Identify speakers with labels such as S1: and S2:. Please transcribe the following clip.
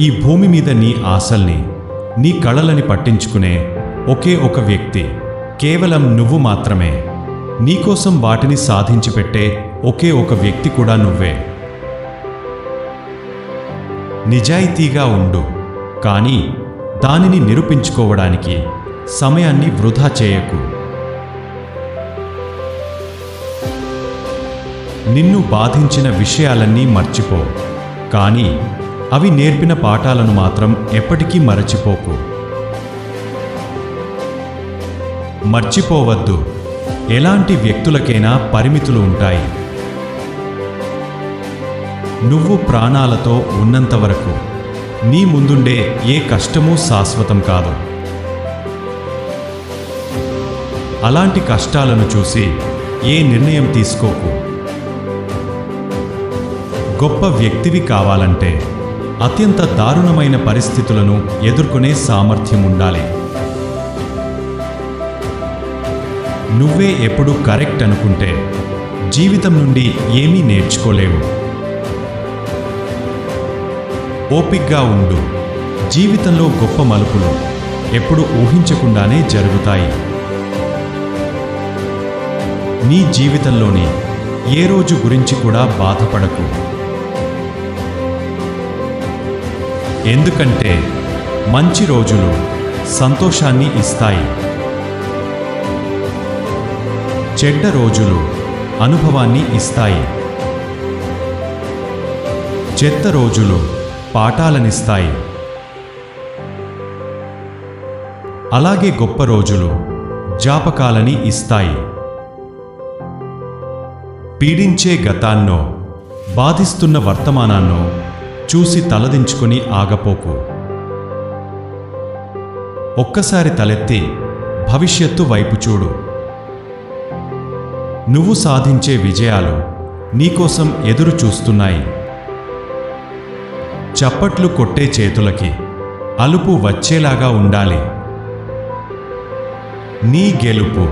S1: ఈ భూమి మీద నీ ఆశల్ని, నీ కళలని పట్టించుకునే ఒకే ఒక వ్యక్తి కేవలం నువ్వు మాత్రమే. నీకోసం వాటిని సాధించి పెట్టే ఒకే ఒక వ్యక్తి కూడా నువ్వే. నిజాయితీగా ఉండు, కానీ దానిని నిరూపించుకోవడానికి సమయాన్ని వృధా చేయకు. నిన్ను బాధించిన విషయాలన్నీ మర్చిపో, కానీ అవి నేర్పిన పాఠాలను మాత్రం ఎప్పటికీ మరచిపోకు. మర్చిపోవద్దు, ఎలాంటి వ్యక్తులకైనా పరిమితులు ఉంటాయి. నువ్వు ప్రాణాలతో ఉన్నంతవరకు నీ ముందుండే ఏ కష్టమూ శాశ్వతం కాదు. అలాంటి కష్టాలను చూసి ఏ నిర్ణయం తీసుకోకు. గొప్ప వ్యక్తివి కావాలంటే అత్యంత దారుణమైన పరిస్థితులను ఎదుర్కొనే సామర్థ్యం ఉండాలి. నువ్వే ఎప్పుడూ కరెక్ట్ అనుకుంటే జీవితం నుండి ఏమీ నేర్చుకోలేవు. ఓపిగ్గా ఉండు, జీవితంలో గొప్ప మలుపులు ఎప్పుడు ఊహించకుండానే జరుగుతాయి. నీ జీవితంలోని ఏ రోజు గురించి కూడా బాధపడకు. ఎందుకంటే మంచి రోజులు సంతోషాన్ని ఇస్తాయి. చెడ్డ రోజులు అనుభవాన్ని ఇస్తాయి. చెత్త రోజులు పాఠాలనిస్తాయి. అలాగే గొప్ప రోజులు జ్ఞాపకాలని ఇస్తాయి. పీడించే గతాన్నో, బాధిస్తున్న వర్తమానాన్నో చూసి తలదించుకొని ఆగపోకు. ఒక్కసారి తలెత్తి భవిష్యత్తు వైపు చూడు. నువ్వు సాధించే విజయాలు నీకోసం ఎదురు చూస్తున్నాయి. చప్పట్లు కొట్టే చేతులకి అలుపు వచ్చేలాగా ఉండాలి. నీ గెలుపు